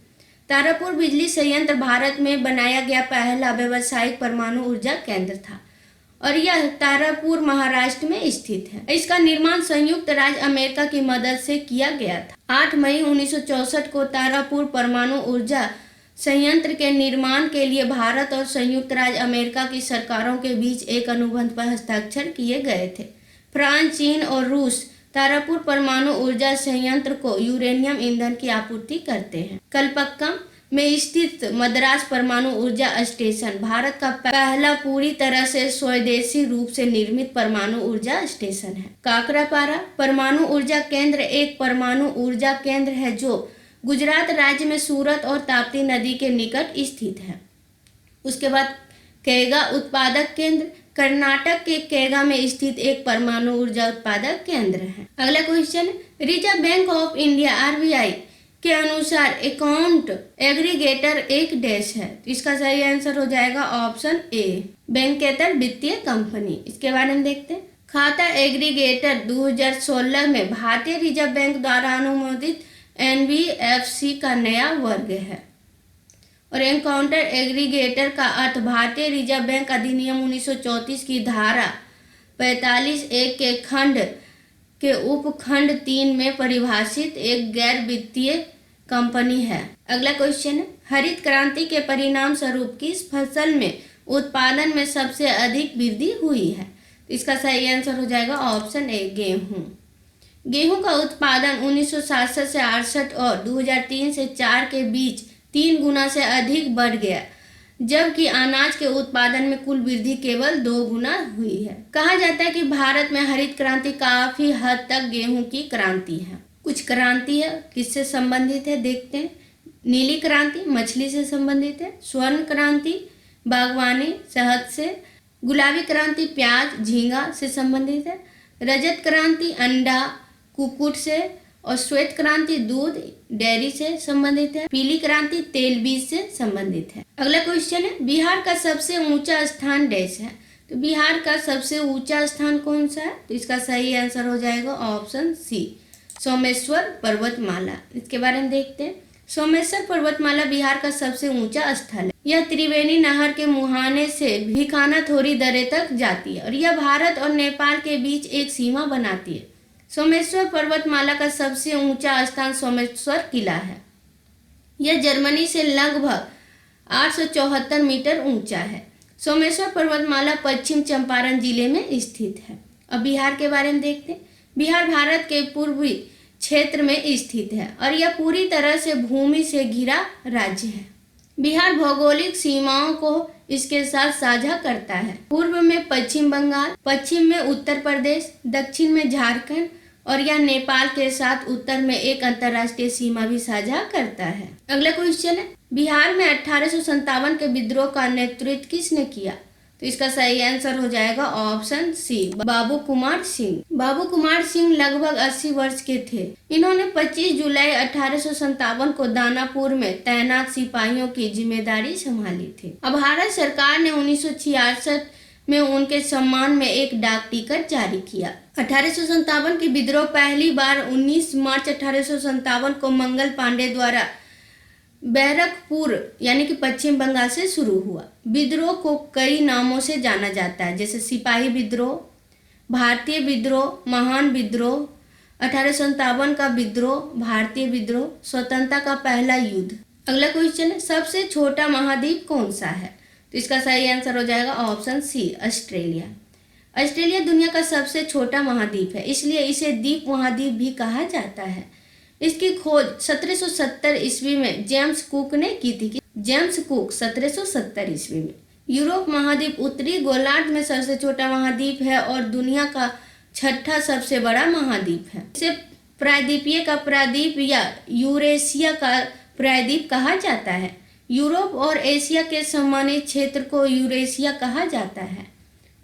तारापुर बिजली संयंत्र भारत में बनाया गया पहला व्यावसायिक परमाणु ऊर्जा केंद्र था और यह तारापुर महाराष्ट्र में स्थित है। इसका निर्माण संयुक्त राज्य अमेरिका की मदद से किया गया था। 8 मई 1964 को तारापुर परमाणु ऊर्जा संयंत्र के निर्माण के लिए भारत और संयुक्त राज्य अमेरिका की सरकारों के बीच एक अनुबंध पर हस्ताक्षर किए गए थे। फ्रांस, चीन और रूस तारापुर परमाणु ऊर्जा संयंत्र को यूरेनियम ईंधन की आपूर्ति करते हैं। कलपक्कम में स्थित मद्रास परमाणु ऊर्जा स्टेशन भारत का पहला पूरी तरह से स्वदेशी रूप से निर्मित परमाणु ऊर्जा स्टेशन है। काकरापारा परमाणु ऊर्जा केंद्र एक परमाणु ऊर्जा केंद्र है जो गुजरात राज्य में सूरत और ताप्ती नदी के निकट स्थित है। उसके बाद कैगा उत्पादक केंद्र कर्नाटक के कैगा में स्थित एक परमाणु ऊर्जा उत्पादक केंद्र है। अगला question, reserve bank of India RBI के अनुसार अकाउंट एग्रीगेटर एक डैश है। तो इसका सही आंसर हो जाएगा ऑप्शन ए, बैंकेतर वित्तीय कंपनी। इसके बारे में देखते हैं। खाता एग्रीगेटर 2016 में भारतीय रिजर्व बैंक द्वारा अनुमोदित एनबीएफसी का नया वर्ग है और एनकाउंटर एग्रीगेटर का अर्थ भारतीय रिजर्व बैंक अधिनियम 1934 की धारा 45(1) के खंड के उपखंड 3 में परिभाषित एक गैर वित्तीय कंपनी है। अगला क्वेश्चन है, हरित क्रांति के परिणाम स्वरूप किस फसल में उत्पादन में सबसे अधिक वृद्धि हुई है? इसका सही आंसर हो जाएगा ऑप्शन ए, गेहूं। गेहूं का उत्पादन 1967 से 68 और 2003 से 4 के बीच 3 गुना से अधिक बढ़ गया, जबकि अनाज के उत्पादन में कुल वृद्धि केवल 2 गुना हुई है। कहा जाता है कि भारत में हरित क्रांति काफी हद तक गेहूं की क्रांति है। कुछ क्रांति है किससे संबंधित है देखते हैं। नीली क्रांति मछली से संबंधित है। स्वर्ण क्रांति बागवानी शहद से। गुलाबी क्रांति प्याज झींगा से संबंधित है। रजत क्रांति अंडा कुक्कुट से और श्वेत क्रांति दूध डेयरी से संबंधित है। पीली क्रांति तेल बीज से संबंधित है। अगला क्वेश्चन है, बिहार का सबसे ऊंचा स्थान डैश है। तो बिहार का सबसे ऊंचा स्थान कौन सा है? तो इसका सही आंसर हो जाएगा ऑप्शन सी, सोमेश्वर पर्वतमाला। इसके बारे में देखते हैं। सोमेश्वर पर्वतमाला बिहार का सबसे ऊंचा स्थल है। यह त्रिवेणी नहर के मुहाने से भिखानाथोरी दर्रे तक जाती है और यह भारत और नेपाल के बीच एक सीमा बनाती है। सोमेश्वर पर्वतमाला का सबसे ऊंचा स्थान सोमेश्वर किला है। यह जर्मनी से लगभग 874 मीटर ऊंचा है। सोमेश्वर पर्वतमाला पश्चिम चंपारण जिले में स्थित है। अब बिहार के बारे में देखते हैं। बिहार भारत के पूर्वी क्षेत्र में स्थित है और यह पूरी तरह से भूमि से घिरा राज्य है। बिहार भौगोलिक सीमाओं को इसके साथ साझा करता है। पूर्व में पश्चिम बंगाल, पश्चिम में उत्तर प्रदेश, दक्षिण में झारखंड और यह नेपाल के साथ उत्तर में एक अंतर्राष्ट्रीय सीमा भी साझा करता है। अगला क्वेश्चन है, बिहार में 1857 के विद्रोह का नेतृत्व किसने किया? तो इसका सही आंसर हो जाएगा ऑप्शन सी, बाबू कुमार सिंह। बाबू कुमार सिंह लगभग 80 वर्ष के थे। इन्होंने 25 जुलाई 1857 को दानापुर में तैनात सिपाहियों की जिम्मेदारी संभाली थी। अब भारत सरकार ने 1966 में उनके सम्मान में एक डाक टिकट जारी किया। 1857 की विद्रोह पहली बार 19 मार्च 1857 को मंगल पांडे द्वारा बैरकपुर यानी कि पश्चिम बंगाल से शुरू हुआ। विद्रोह को कई नामों से जाना जाता है, जैसे सिपाही विद्रोह, भारतीय विद्रोह, महान विद्रोह, 1857 का विद्रोह, भारतीय विद्रोह, स्वतंत्रता का पहला युद्ध। अगला क्वेश्चन है, सबसे छोटा महाद्वीप कौन सा है? तो इसका सही आंसर हो जाएगा ऑप्शन सी, ऑस्ट्रेलिया। ऑस्ट्रेलिया दुनिया का सबसे छोटा महाद्वीप है, इसलिए इसे द्वीप महाद्वीप भी कहा जाता है। इसकी खोज 1770 ईस्वी में जेम्स कुक ने की थी। जेम्स कुक 1770 ईस्वी में। यूरोप महाद्वीप उत्तरी गोलार्ध में सबसे छोटा महाद्वीप है और दुनिया का छठा सबसे बड़ा महाद्वीप है। इसे प्रायद्वीपीय का प्रायद्वीप या यूरेशिया का प्रायद्वीप कहा जाता है। यूरोप और एशिया के सम्मानित क्षेत्र को यूरेशिया कहा जाता है।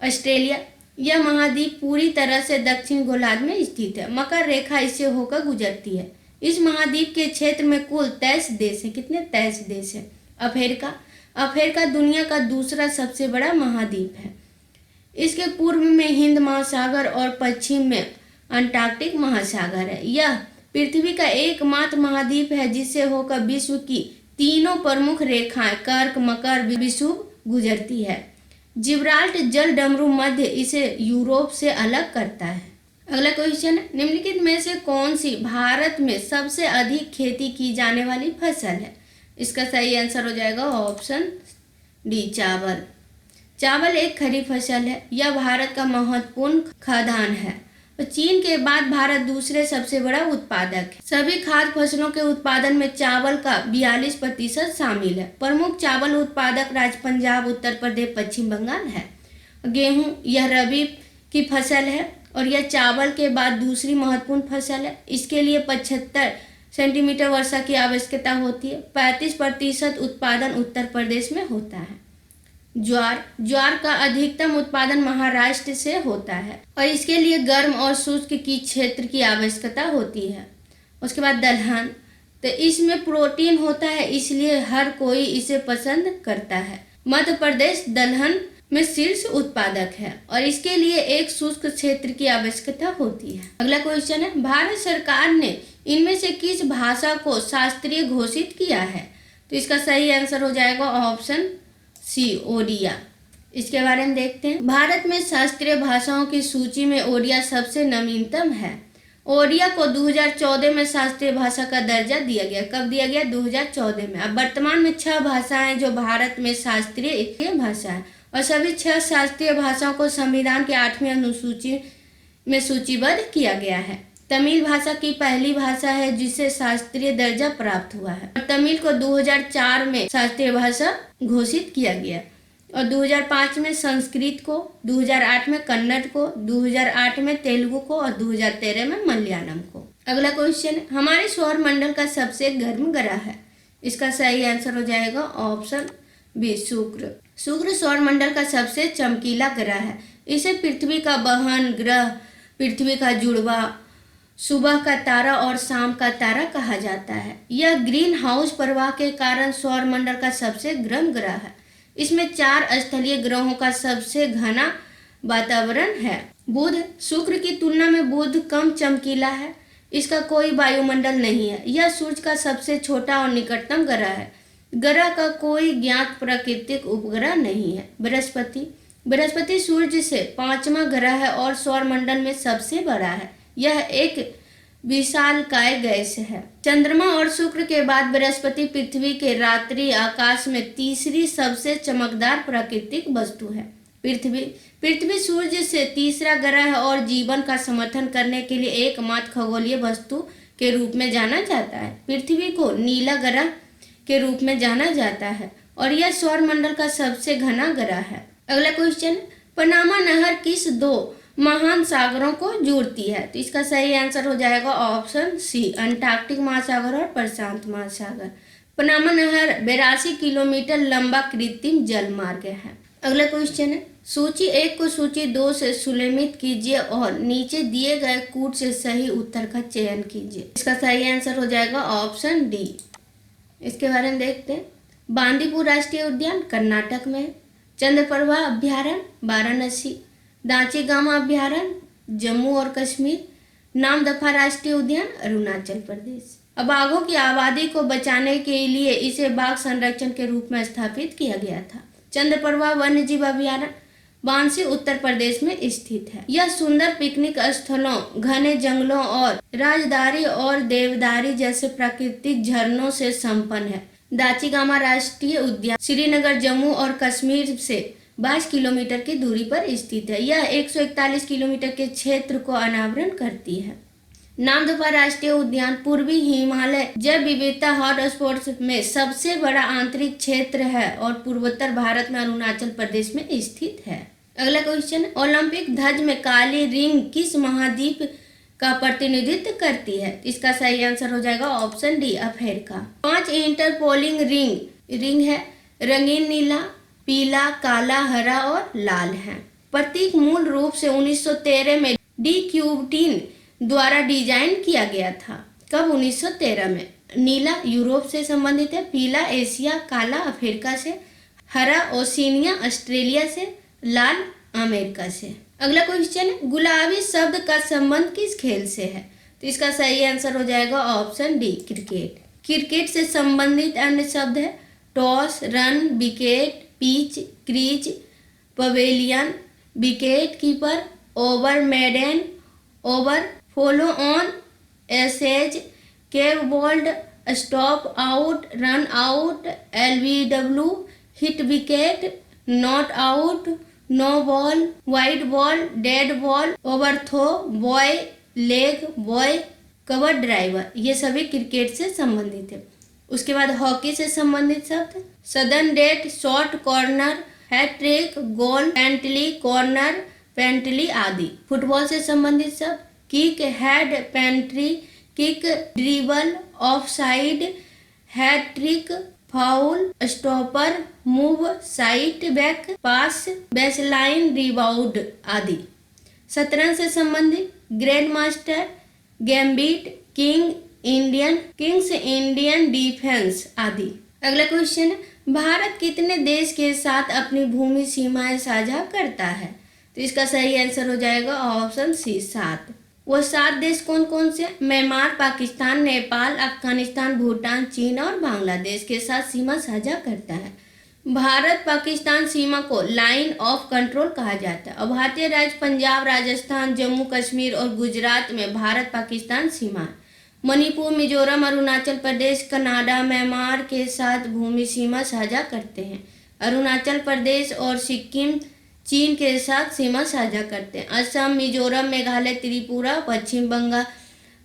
ऑस्ट्रेलिया, यह महाद्वीप पूरी तरह से दक्षिण गोलार्ध में स्थित है। मकर रेखा इससे होकर गुजरती है। इस महाद्वीप के क्षेत्र में कुल 23 देश हैं। कितने? 23 देश हैं। अफ्रीका दुनिया का दूसरा सबसे बड़ा महाद्वीप है। इसके पूर्व में हिंद महासागर और पश्चिम में अंटार्कटिक महासागर है। यह पृथ्वी का एकमात्र महाद्वीप है जिससे होकर विश्व की तीनों प्रमुख रेखाएं कर्क, मकर, विषुव गुजरती है। जिब्राल्टर जल डमरू मध्य इसे यूरोप से अलग करता है। अगला क्वेश्चन है, निम्नलिखित में से कौन सी भारत में सबसे अधिक खेती की जाने वाली फसल है? इसका सही आंसर हो जाएगा ऑप्शन डी, चावल। चावल एक खरीफ फसल है। यह भारत का महत्वपूर्ण खाद्यान्न है और चीन के बाद भारत दूसरे सबसे बड़ा उत्पादक है। सभी खाद्य फसलों के उत्पादन में चावल का 42% शामिल है। प्रमुख चावल उत्पादक राज्य पंजाब, उत्तर प्रदेश, पश्चिम बंगाल है। गेहूं, यह रबी की फसल है और यह चावल के बाद दूसरी महत्वपूर्ण फसल है। इसके लिए 75 सेंटीमीटर वर्षा की आवश्यकता होती है। 35% उत्पादन उत्तर प्रदेश में होता है। ज्वार का अधिकतम उत्पादन महाराष्ट्र से होता है और इसके लिए गर्म और शुष्क की क्षेत्र की आवश्यकता होती है। उसके बाद दलहन, तो इसमें प्रोटीन होता है इसलिए हर कोई इसे पसंद करता है। मध्य प्रदेश दलहन में शीर्ष उत्पादक है और इसके लिए एक शुष्क क्षेत्र की आवश्यकता होती है। अगला क्वेश्चन है, भारत सरकार ने इनमें से किस भाषा को शास्त्रीय घोषित किया है? तो इसका सही आंसर हो जाएगा ऑप्शन सी, ओडिया। इसके बारे में देखते हैं। भारत में शास्त्रीय भाषाओं की सूची में ओडिया सबसे नवीनतम है। ओडिया को 2014 में शास्त्रीय भाषा का दर्जा दिया गया। कब दिया गया? 2014 में। अब वर्तमान में 6 भाषाएं जो भारत में शास्त्रीय भाषा है और सभी 6 शास्त्रीय भाषाओं को संविधान के 8वीं अनुसूची में सूचीबद्ध किया गया है। तमिल भाषा की पहली भाषा है जिसे शास्त्रीय दर्जा प्राप्त हुआ है और तमिल को 2004 में शास्त्रीय भाषा घोषित किया गया और 2005 में संस्कृत को, 2008 में कन्नड़ को, 2008 में तेलुगु को और 2013 में मलयालम को। अगला क्वेश्चन है, हमारे सौर मंडल का सबसे गर्म ग्रह है? इसका सही आंसर हो जाएगा ऑप्शन बी, शुक्र। शुक्र सौर मंडल का सबसे चमकीला ग्रह है। इसे पृथ्वी का बहन ग्रह, पृथ्वी का जुड़वा, सुबह का तारा और शाम का तारा कहा जाता है। यह ग्रीन हाउस प्रवाह के कारण सौर मंडल का सबसे गर्म ग्रह है। इसमें 4 स्थलीय ग्रहों का सबसे घना वातावरण है। बुध, शुक्र की तुलना में बुध कम चमकीला है। इसका कोई वायुमंडल नहीं है। यह सूर्य का सबसे छोटा और निकटतम ग्रह है। ग्रह का कोई ज्ञात प्राकृतिक उपग्रह नहीं है। बृहस्पति सूर्य से 5वां ग्रह है और सौर मंडल में सबसे बड़ा है। यह एक विशालकाय गैस है। चंद्रमा और शुक्र के बाद बृहस्पति पृथ्वी के रात्रि आकाश में तीसरी सबसे चमकदार प्राकृतिक वस्तु है। पृथ्वी सूर्य से तीसरा ग्रह है और जीवन का समर्थन करने के लिए एकमात्र खगोलीय वस्तु के रूप में जाना जाता है। पृथ्वी को नीला ग्रह के रूप में जाना जाता है और यह सौर मंडल का सबसे घना ग्रह है। अगला क्वेश्चन, पनामा नहर किस 2 महान सागरों को जोड़ती है? तो इसका सही आंसर हो जाएगा ऑप्शन सी, अंटार्कटिक महासागर और प्रशांत महासागर। पनामा नहर 82 किलोमीटर लंबा कृत्रिम जल मार्ग है। अगला क्वेश्चन है, सूची 1 को सूची 2 से सुलेमित कीजिए और नीचे दिए गए कूट से सही उत्तर का चयन कीजिए। इसका सही आंसर हो जाएगा ऑप्शन डी। इसके बारे में देखते हैं। बांदीपुर राष्ट्रीय उद्यान कर्नाटक में है। चंद्रप्रभा अभ्यारण्य वाराणसी, दांचीगामा अभ्यारण्य जम्मू और कश्मीर, नामदफा राष्ट्रीय उद्यान अरुणाचल प्रदेश। अब बाघों की आबादी को बचाने के लिए इसे बाघ संरक्षण के रूप में स्थापित किया गया था। चंद्रप्रभा वन्यजीव अभ्यारण्य बांसी उत्तर प्रदेश में स्थित है। यह सुंदर पिकनिक स्थलों, घने जंगलों और राजदारी और देवदारी जैसे प्राकृतिक झरनों से संपन्न है। दाचीगामा राष्ट्रीय उद्यान श्रीनगर, जम्मू और कश्मीर से 22 किलोमीटर की दूरी पर स्थित है। यह 141 किलोमीटर के क्षेत्र को अनावरण करती है। नामदफा राष्ट्रीय उद्यान पूर्वी हिमालय जैव विविधता हॉटस्पॉट्स में सबसे बड़ा आंतरिक क्षेत्र है और पूर्वोत्तर भारत में अरुणाचल प्रदेश में स्थित है। अगला क्वेश्चन, ओलंपिक ध्वज में काली रिंग किस महाद्वीप का प्रतिनिधित्व करती है? इसका सही आंसर हो जाएगा option D, Africa. 5 interpolating ring है, रंगीन नीला, पीला, काला, हरा और लाल है। प्रतीक मूल रूप से 1913 में डी क्यूबटीन द्वारा डिजाइन किया गया था। कब? 1913 में। नीला यूरोप से संबंधित है, पीला एशिया, काला अफ्रीका से, हरा ओशिनिया ऑस्ट्रेलिया से, लाल अमेरिका से। अगला क्वेश्चन, गुलाबी शब्द का संबंध किस खेल से है? तो इसका सही आंसर हो जाएगा ऑप्शन डी, क्रिकेट। क्रिकेट से संबंधित अन्य शब्द है toss, run, wicket, pitch, crease, pavilion, wicket keeper, over, maiden, over, follow on, Ashes, caught bowled, stop out, run out, LBW, hit wicket, not out, no ball, wide ball, dead ball, overthrow, bye, leg, bye, cover driver, ये सभी cricket से संबंधित है। उसके बाद hockey से संबंधित शब्द sudden death, short corner, hattrick, goal, penalty, corner, penalty आदि। फुटबॉल से संबंधित शब्द kick, head, penalty, kick, dribble, offside, hattrick, foul, stopper, move, side back, pass, baseline, rebound आदि। शतरंज से संबंधित grandmaster, gambit, king's Indian defence आदि। अगला क्वेश्चन, भारत कितने देश के साथ अपनी भूमि सीमाएं साझा करता है? तो इसका सही आंसर हो जाएगा ऑप्शन सी, 7। वो 7 देश कौन कौन से? म्यांमार, पाकिस्तान, नेपाल, अफगानिस्तान, भूटान, चीन और बांग्लादेश के साथ सीमा साझा करता है। भारत पाकिस्तान सीमा को लाइन ऑफ कंट्रोल कहा जाता है और भारतीय राज्य पंजाब, राजस्थान, जम्मू कश्मीर और गुजरात में भारत पाकिस्तान सीमा है। मणिपुर, मिजोरम, अरुणाचल प्रदेश, कनाडा, म्यांमार के साथ भूमि सीमा साझा करते हैं। अरुणाचल प्रदेश और सिक्किम चीन के साथ सीमा साझा करते हैं। असम, मिजोरम, मेघालय, त्रिपुरा, पश्चिम बंगाल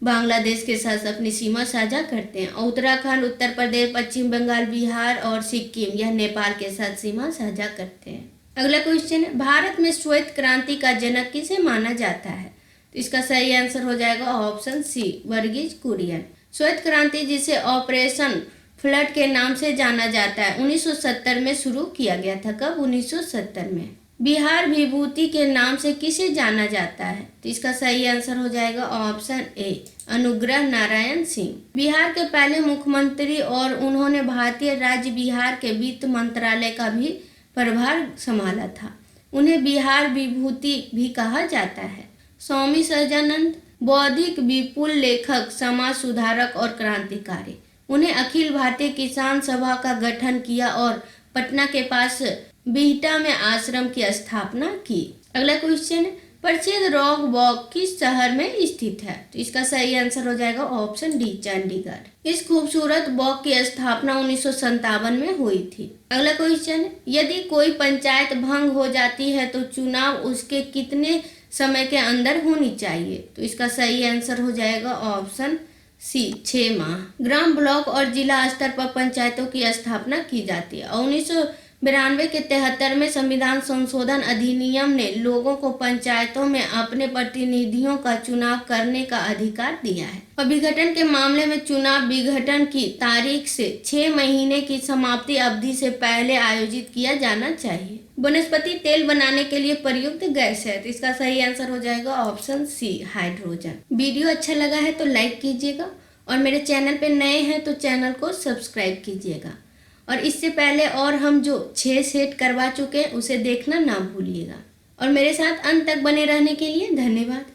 बांग्लादेश के साथ अपनी सीमा साझा करते हैं। उत्तराखंड, उत्तर प्रदेश, पश्चिम बंगाल, बिहार और सिक्किम यह नेपाल के साथ सीमा साझा करते हैं। अगला क्वेश्चन है, भारत में श्वेत क्रांति का जनक किसे माना जाता है? तो इसका सही आंसर हो जाएगा ऑप्शन सी, वर्गीज कुरियन। श्वेत क्रांति, जिसे ऑपरेशन फ्लड के नाम से जाना जाता है, 1970 में शुरू किया गया था। कब? 1970 में। बिहार विभूति के नाम से किसे जाना जाता है? तो इसका सही आंसर हो जाएगा ऑप्शन ए, अनुग्रह नारायण सिंह। बिहार के पहले मुख्यमंत्री और उन्होंने भारतीय राज्य बिहार के वित्त मंत्रालय का भी प्रभार संभाला था। उन्हें बिहार विभूति भी कहा जाता है। स्वामी सहजानंद बौद्धिक विपुल लेखक, समाज सुधारक और क्रांतिकारी। उन्हें अखिल भारतीय किसान सभा का गठन किया और पटना के पास बिहटा में आश्रम की स्थापना की। अगला क्वेश्चन, प्रसिद्ध रॉक वॉक किस शहर में स्थित है? तो इसका सही आंसर हो जाएगा ऑप्शन डी, चंडीगढ़। इस खूबसूरत वॉक की स्थापना 1957 में हुई थी। अगला क्वेश्चन, यदि कोई पंचायत भंग हो जाती है तो चुनाव उसके कितने समय के अंदर होनी चाहिए? तो इसका सही आंसर हो जाएगा ऑप्शन सी, 6 माह। ग्राम, ब्लॉक और जिला स्तर पर पंचायतों की स्थापना की जाती है और 1992 के 73वें संविधान संशोधन अधिनियम ने लोगों को पंचायतों में अपने प्रतिनिधियों का चुनाव करने का अधिकार दिया है और विघटन के मामले में चुनाव विघटन की तारीख से 6 महीने की समाप्ति अवधि से पहले आयोजित किया जाना चाहिए। वनस्पति तेल बनाने के लिए प्रयुक्त गैस है, तो इसका सही आंसर हो जाएगा ऑप्शन सी, हाइड्रोजन। वीडियो अच्छा लगा है तो लाइक कीजिएगा और मेरे चैनल पे नए हैं तो चैनल को सब्सक्राइब कीजिएगा और इससे पहले और हम जो 6 सेट करवा चुके हैं उसे देखना ना भूलिएगा और मेरे साथ अंत तक बने रहने के लिए धन्यवाद।